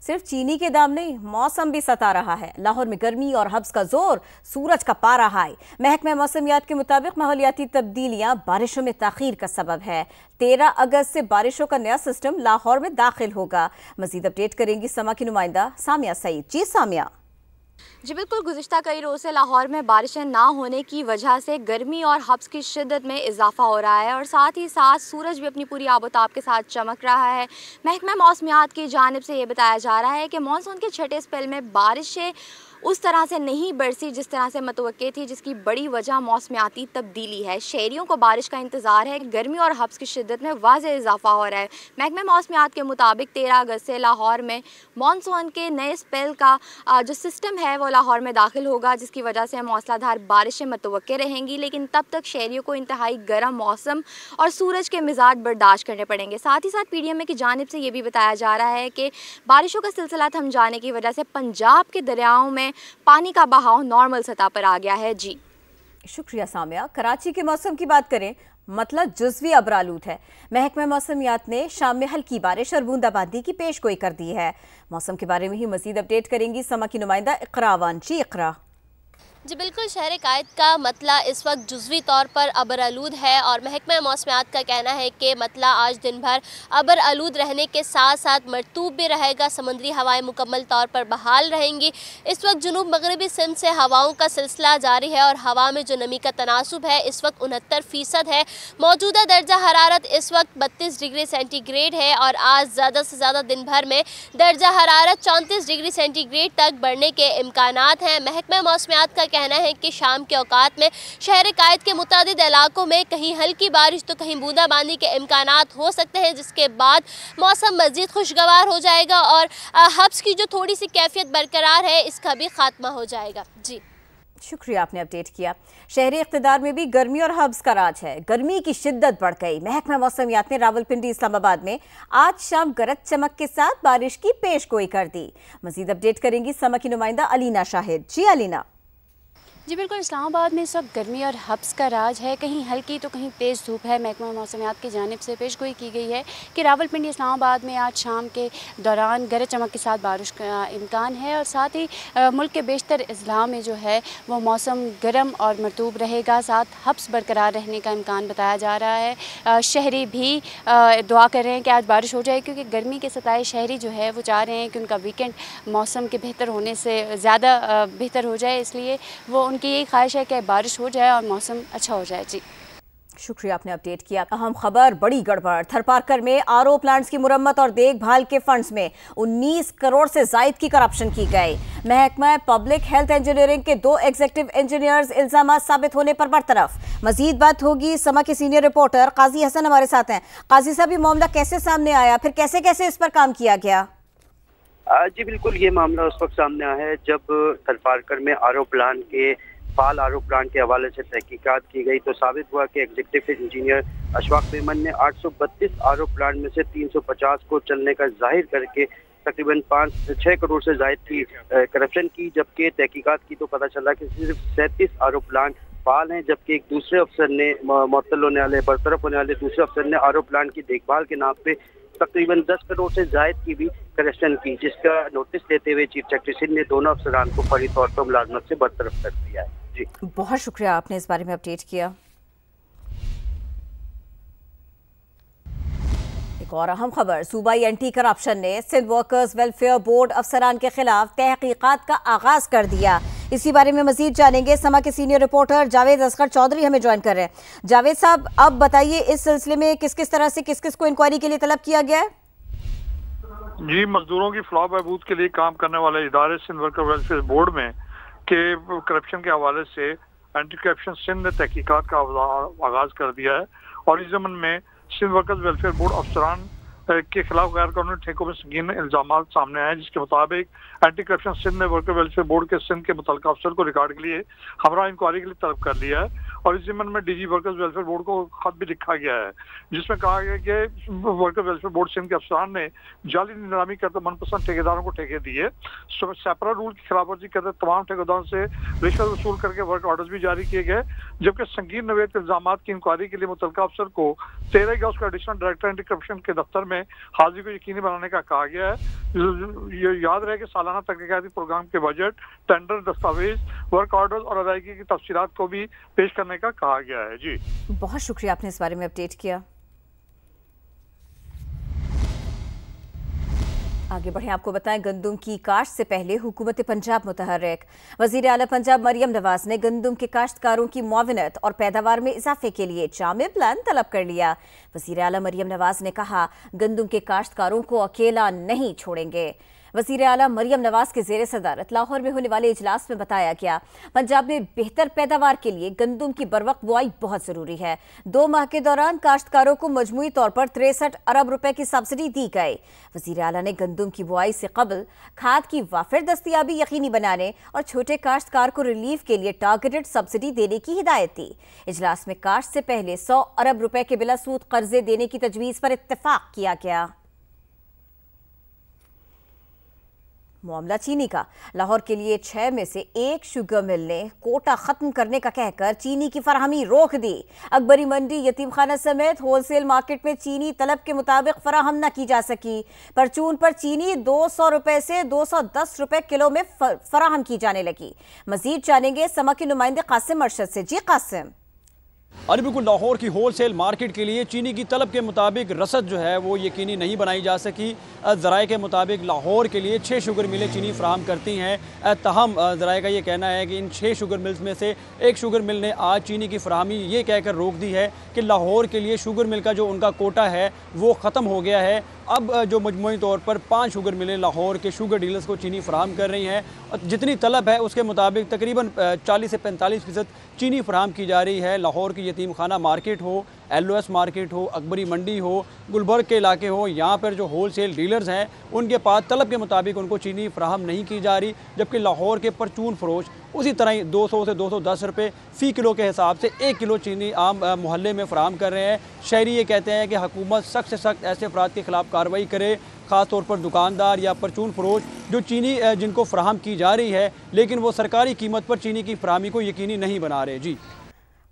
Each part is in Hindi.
सिर्फ चीनी के दाम नहीं, मौसम भी सता रहा है। लाहौर में गर्मी और हब्स का जोर, सूरज का पारा हाई। महकमा मौसमियात के मुताबिक माहौलियाती तब्दीलियां बारिशों में ताखीर का सबब है। 13 अगस्त से बारिशों का नया सिस्टम लाहौर में दाखिल होगा। मजीद अपडेट करेंगी समा की नुमाइंदा सामिया सईद। जी सामिया। जी बिल्कुल, गुज़िश्ता कई रोज़ से लाहौर में बारिशें ना होने की वजह से गर्मी और हब्स की शिद्दत में इजाफा हो रहा है और साथ ही साथ सूरज भी अपनी पूरी आबोताब के साथ चमक रहा है। महकमा मौसमियात की जानिब से ये बताया जा रहा है कि मानसून के छठे स्पेल में बारिशें उस तरह से नहीं बरसी जिस तरह से मतवक्के थी, जिसकी बड़ी वजह मौसमियाती तब्दीली है। शहरियों को बारिश का इंतज़ार है। गर्मी और हब्स की शिद्दत में वाज़ेह इजाफा हो रहा है। महकमा मौसमियात के मुताबिक 13 अगस्त से लाहौर में मानसून के नए स्पेल का जो सिस्टम है वो लाहौर में दाखिल होगा, जिसकी वजह से मौसलाधार बारिशें मतवक्के रहेंगी। लेकिन तब तक शहरियों को इंतहाई गर्म मौसम और सूरज के मिजाज बर्दाश्त करने पड़ेंगे। साथ ही साथ PDMA की जानिब से ये भी बताया जा रहा है कि बारिशों का सिलसिला थम जाने की वजह से पंजाब के दरियाओं में पानी का बहाव नॉर्मल सतह पर आ गया है। जी शुक्रिया सामिया। कराची के मौसम की बात करें, मतलब जुज़वी अबरालूद है। महकमा मौसमियात ने शाम में हल्की बारिश और बूंदाबांदी की पेशगोई कर दी है। मौसम के बारे में ही मजीद अपडेट करेंगी समा की नुमाइंदा इकरा अवान। जी इकरा। जी बिल्कुल, शहर कायद का मतला इस वक्त जुज़वी तौर पर अबर आलूद है और महकमा मौसमियात का कहना है कि मतला आज दिन भर अबर आलूद रहने के साथ साथ मरतूब भी रहेगा। समुद्री हवाएं मुकम्मल तौर पर बहाल रहेंगी। इस वक्त जुनूब मगरबी सिंध से हवाओं का सिलसिला जारी है और हवा में जो नमी का तनासुब है इस वक्त 69% है। मौजूदा दर्जा हरारत इस वक्त 32 डिग्री सेंटीग्रेड है और आज ज़्यादा से ज़्यादा दिन भर में दर्जा हरारत 34 डिग्री सेंटीग्रेड तक बढ़ने के इम्कानात हैं। महकमा मौसमियात का कहना है कि शाम के औकात में शहर कायद के मुतादिद इलाकों में कहीं हल्की बारिश तो कहीं बूंदाबांदी के इम्कानात हो सकते हैं, जिसके बाद मौसम मज़ीद खुशगवार हो जाएगा और हब्स की जो थोड़ी सी कैफियत बरकरार है इसका भी खात्मा हो जाएगा। जी शुक्रिया, आपने अपडेट किया। शहरी इख्तिदार में भी गर्मी और हब्स का राज है। गर्मी की शिद्दत बढ़ गई। महकमा मौसमियात ने रावलपिंडी इस्लामाबाद में आज शाम गरज चमक के साथ बारिश की पेशगोई कर दी। मजीद अपडेट करेंगी समा की नुमाइंदा अलीना शाहिद। जी अलीना। जी बिल्कुल, इस्लामाबाद में इस वक्त गर्मी और हब्स का राज है। कहीं हल्की तो कहीं तेज़ धूप है। महकमा मौसमियात की जानिब से पेशगोई की गई है कि रावलपिंडी इस्लामाबाद में आज शाम के दौरान गरज चमक के साथ बारिश का इम्कान है और साथ ही मुल्क के बेशतर अजला में जो है वो मौसम गर्म और मरतूब रहेगा। साथ हब्स बरकरार रहने का इम्कान बताया जा रहा है। शहरी भी दुआ कर रहे हैं कि आज बारिश हो जाए, क्योंकि गर्मी के सताए शहरी जो है वो चाह रहे हैं कि उनका वीकेंड मौसम के बेहतर होने से ज़्यादा बेहतर हो जाए। इसलिए वो उनकी यही ख्वाहिश है कि बारिश हो जाए और मौसम अच्छा हो जाए। जी शुक्रिया, आपने अपडेट किया। अहम खबर, बड़ी गड़बड़। थरपारकर में RO प्लांट्स की मुरम्मत और देखभाल के फंड्स में 19 करोड़ से जायद की करप्शन की गई। महकमा पब्लिक हेल्थ इंजीनियरिंग के 2 एग्जीक्यूटिव इंजीनियर्स इल्जाम साबित होने पर बरतरफ। मजीद बात होगी। समा के सीनियर रिपोर्टर काजी हसन हमारे साथ हैं। काजी साहब, ये मामला कैसे सामने आया, फिर कैसे कैसे इस पर काम किया गया? जी बिल्कुल, ये मामला उस वक्त सामने आया है जब थरपारकर में RO प्लांट के फाल RO प्लांट के हवाले से तहकीकात की गई तो साबित हुआ कि एग्जीक्यूटिव इंजीनियर अशफाक मेमन ने 832 RO प्लांट में से 350 को चलने का जाहिर करके तकरीबन 5-6 करोड़ से जायद की करप्शन की। जबकि तहकीकात की तो पता चला कि सिर्फ 37 RO प्लांट फाल हैं, जबकि एक दूसरे अफसर ने मुअत्तल होने वाले बरतरफ होने वाले दूसरे अफसर ने RO प्लांट की देखभाल के नाम पे तकरीबन 10 करोड़ से जायद की भी करप्शन की, जिसका नोटिस लेते हुए चीफ सेक्रेटरी ने दोनों अफसरान को फौरी तौर पर मुलाजमत से बरतरफ कर दिया है। जी बहुत शुक्रिया, आपने इस बारे में अपडेट किया। एक और अहम खबर, सूबाई एंटी करप्शन ने सिंध वर्कर्स वेलफेयर बोर्ड अफसरान के खिलाफ तहकीकात का आगाज कर दिया। इसी बारे में मजीद जानेंगे। समा के सीनियर रिपोर्टर जावेद असगर चौधरी हमें ज्वाइन कर रहे हैं। जावेद साहब, अब बताइए इस सिलसिले में किस किस तरह से किस किस को इंक्वायरी के लिए तलब किया गया है? जी, मजदूरों की फलाह बहबूद के लिए काम करने वाले इदारे सिंध वर्कर वेलफेयर बोर्ड में के करप्शन के हवाले से एंटी करप्शन सिंध ने तहकीकात का आगाज कर दिया है और इस ज़मन में सिंध वर्कर्स वेलफेयर बोर्ड अफसरान के खिलाफ गैर कानूनी ठेकों में संगीन इल्जाम सामने आए, जिसके मुताबिक एंटी करप्शन सिंध ने वर्कर वेलफेयर बोर्ड के सिंध के मुतल्लिका अफसर को रिकॉर्ड के लिए हमरा इंक्वायरी के लिए तलब कर लिया है और इस जिम्मन में डीजी वर्कर्स वेलफेयर बोर्ड को खत भी लिखा गया है, जिसमें कहा गया कि वर्कर्स वेलफेयर बोर्ड सिंध के अफसरान ने जाली नीलामी करते मनपसंद ठेकेदारों को ठेके दिए, सेपरा रूल की खिलाफवर्जी करते तमाम ठेकेदारों से रिश्वत वसूल करके वर्क ऑर्डर्स भी जारी किए गए, जबकि संगीन नवेद इल्जाम की इंक्वायरी के लिए मुतल्लिका अफसर को 13 अगस्त को एडिशनल डायरेक्टर एंटी करप्शन के दफ्तर में हाजिरी को यकीनी बनाने का कहा गया है। ये याद रहे कि सालाना तहकीकाती प्रोग्राम के बजट, टेंडर, दस्तावेज, वर्क ऑर्डर्स और अदायगी की तफसीलात को भी पेश करने का कहा गया है। जी बहुत शुक्रिया, आपने इस बारे में अपडेट किया। आगे बढ़े, आपको बताएं गंदुम की काश्त से पहले हुकूमत पंजाब मुतहर्रिक। वजीर आला पंजाब मरियम नवाज ने गंदुम के काश्तकारों की मुआवनत और पैदावार में इजाफे के लिए जामे प्लान तलब कर लिया। वजीर आला मरियम नवाज ने कहा, गंदुम के काश्तकारों को अकेला नहीं छोड़ेंगे। वजीर आला मरियम नवाज के ज़ेर सदारत लाहौर में होने वाले इजलास में बताया गया, पंजाब में बेहतर पैदावार के लिए गंदुम की बरवक्त बुआई बहुत जरूरी है। 2 माह के दौरान काश्तकारों को मजमूई तौर पर 63 अरब रुपए की सब्सिडी दी गई। वजीर आला ने गंदुम की बुआई से कबल खाद की वाफिर दस्तियाबी यकीनी बनाने और छोटे काश्तकार को रिलीफ के लिए टारगेटेड सब्सिडी देने की हिदायत दी। इजलास में काश्त से पहले 100 अरब रुपए के बिला सूद कर्जे देने की तजवीज पर इत्तेफाक किया गया। मामला चीनी का, लाहौर के लिए 6 में से 1 शुगर मिल ने कोटा खत्म करने का कहकर चीनी की फराहमी रोक दी। अकबरी मंडी, यतीम खाना समेत होलसेल मार्केट में चीनी तलब के मुताबिक फराहम न की जा सकी। परचून पर चीनी 200 रुपए से 210 रुपए किलो में फराहम की जाने लगी। मजीद जानेंगे समा के नुमाइंदे कासिम अरशद से। जी कासिम। अरे बिल्कुल, लाहौर की होलसेल मार्केट के लिए चीनी की तलब के मुताबिक रसद जो है वो यकीनी नहीं बनाई जा सकी। ज़राए के मुताबिक लाहौर के लिए 6 शुगर मिलें चीनी फराहम करती हैं। तहम ज़राए का ये कहना है कि इन 6 शुगर मिल्स में से एक शुगर मिल ने आज चीनी की फराहमी ये कहकर रोक दी है कि लाहौर के लिए शुगर मिल का जो उनका कोटा है वो ख़त्म हो गया है। अब जो मजमूई तौर पर 5 शुगर मिलें लाहौर के शुगर डीलर्स को चीनी फराहम कर रही हैं। जितनी तलब है उसके मुताबिक तकरीबन 40 से 45% चीनी फराहम की जा रही है। लाहौर की यतीम खाना मार्केट हो, LOS मार्केट हो, अकबरी मंडी हो, गुलबर्ग के इलाके हो, यहाँ पर जो होलसेल डीलर्स हैं उनके पास तलब के मुताबिक उनको चीनी फराहम नहीं की जा रही, जबकि लाहौर के परचून फरोश उसी तरह ही 200 से 210 रुपये फ़ी किलो के हिसाब से 1 किलो चीनी आम मोहल्ले में फराहम कर रहे हैं। शहरी ये कहते हैं कि हुकूमत सख्त से सख्त ऐसे अफराद के खिलाफ कार्रवाई करे, ख़ास तौर पर दुकानदार या परचून फरोश जो चीनी जिनको फराहम की जा रही है लेकिन वो सरकारी कीमत पर चीनी की फराहमी को यकीनी नहीं बना रहे। जी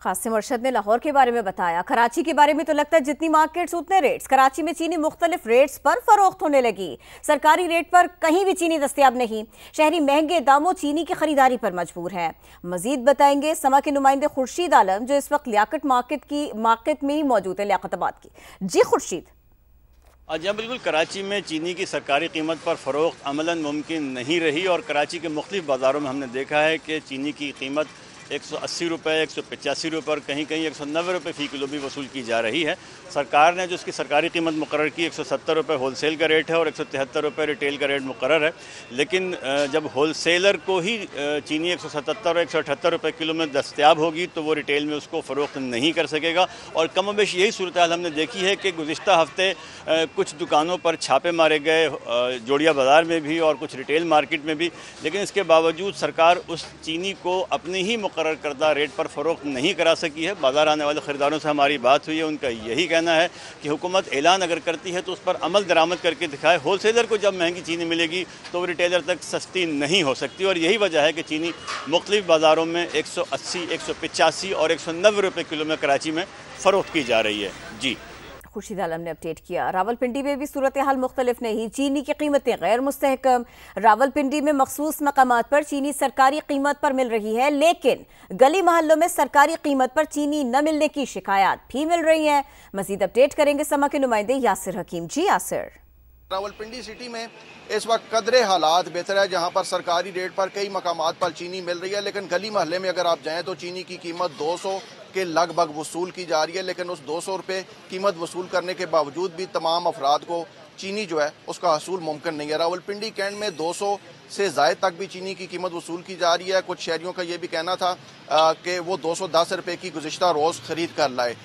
कासिम अरशद ने लाहौर के बारे में बताया। कराची के बारे में तो लगता है जितनी मार्केट्स उतने रेट्स। कराची में चीनी मुख्तलिफ रेट्स पर फरोख्त होने लगी। सरकारी रेट पर कहीं भी चीनी दस्तयाब नहीं। शहरी महंगे दामों चीनी की खरीदारी पर मजबूर हैं। मजीद बताएंगे समा के नुमाइंदे खुर्शीद आलम जो इस वक्त लियाकत मार्केट में ही मौजूद है, लियाकताबाद की। जी खुर्शीद। जी बिल्कुल, कराची में चीनी की सरकारी कीमत पर फ़रोख्त अमलन मुमकिन नहीं रही और कराची के मुख्तलिफ बाज़ारों में हमने देखा है कि चीनी की कीमत 180 रुपये, 185 रुपये और कहीं कहीं 190 रुपये फ़ी किलो भी वसूल की जा रही है। सरकार ने जो उसकी सरकारी कीमत मुकर्रर की 170 रुपये होलसेल का रेट है और 173 रुपये रिटेल का रेट मुकर्रर है, लेकिन जब होलसेलर को ही चीनी 177 और 178 रुपये किलो में दस्तयाब होगी तो वो रिटेल में उसको फ़रोख्त नहीं कर सकेगा। और कम बेश यही सूरत हाल हमने देखी है कि गुज़िश्ता हफ़्ते कुछ दुकानों पर छापे मारे गए, जोड़िया बाज़ार में भी और कुछ रिटेल मार्केट में भी, लेकिन इसके बावजूद सरकार उस चीनी को अपनी ही मुकर्रर करदा रेट पर फ़रोख्त नहीं करा सकी है। बाज़ार आने वाले ख़रीदारों से हमारी बात हुई है, उनका यही कहना है कि हुकूमत ऐलान अगर करती है तो उस पर अमल दरामद करके दिखाए। होलसेलर को जब महंगी चीनी मिलेगी तो वो रिटेलर तक सस्ती नहीं हो सकती और यही वजह है कि चीनी मुख्तलिफ बाज़ारों में 180, 185 और 190 रुपये किलो में कराची में फ़रोख्त की जा रही है। जी खुर्शीद आलम ने अपडेट किया। रावलपिंडी में भी सूरत हाल मुख्तलिफ नहीं। चीनी की कीमतें गैर मुस्तहकम। रावलपिंडी में मखसूस मकामात पर चीनी सरकारी कीमत पर मिल रही है, लेकिन गली मोहल्लों में सरकारी कीमत पर चीनी न मिलने की शिकायत भी मिल रही है। मजीद अपडेट करेंगे समा के नुमाइंदे यासिर हकीम। जी यासिर। रावलपिंडी सिटी में इस वक्त कदरे हालात बेहतर है, जहां पर सरकारी रेट पर कई मकामात पर चीनी मिल रही है, लेकिन गली महल्ले में अगर आप जाएं तो चीनी की कीमत 200 के लगभग वसूल की जा रही है। लेकिन उस 200 रुपये कीमत वसूल करने के बावजूद भी तमाम अफराद को चीनी जो है उसका हसूल मुमकिन नहीं है। रावलपिंडी कैंट में 200 से ज़ायद तक भी चीनी की कीमत वसूल की जा रही है। कुछ शहरियों का ये भी कहना था कि वो 210 रुपये की गुज़िश्ता रोज़ ख़रीद कर लाए।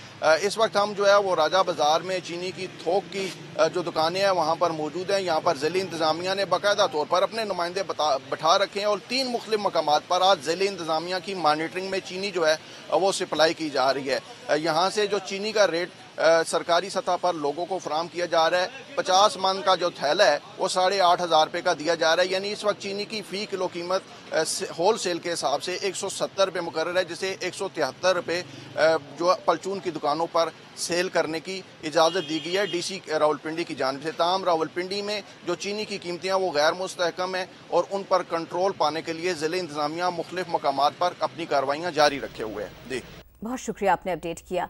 इस वक्त हम जो है वो राजा बाज़ार में चीनी की थोक की जो दुकानें हैं वहाँ पर मौजूद हैं। यहाँ पर ज़िली इंतज़ामिया ने बाकायदा तौर पर अपने नुमाइंदे बैठा रखे हैं और 3 मुख्तलिफ मकामात पर आज ज़िली इंतज़ामिया की मॉनिटरिंग में चीनी जो है वो सप्लाई की जा रही है। यहाँ से जो चीनी का रेट सरकारी सतह पर लोगों को फराम किया जा रहा है, 50 मन का जो थैला है वो 8,500 रुपये का दिया जा रहा है। यानी इस वक्त चीनी की फ़ी किलो कीमत होल सेल के हिसाब से 170 रुपये मुकर्रर है, जिसे 173 रुपये जो परचून की दुकानों पर सेल करने की इजाज़त दी गई है DC रावलपिंडी की जानिब से। ताहम रावलपिंडी में जो चीनी की कीमतें वो गैर मुस्तहकम है और उन पर कंट्रोल पाने के लिए ज़िले इंतज़ामिया मुख्तलिफ मकामात पर अपनी कार्रवाइयाँ जारी रखे हुए हैं। जी बहुत शुक्रिया, आपने अपडेट किया।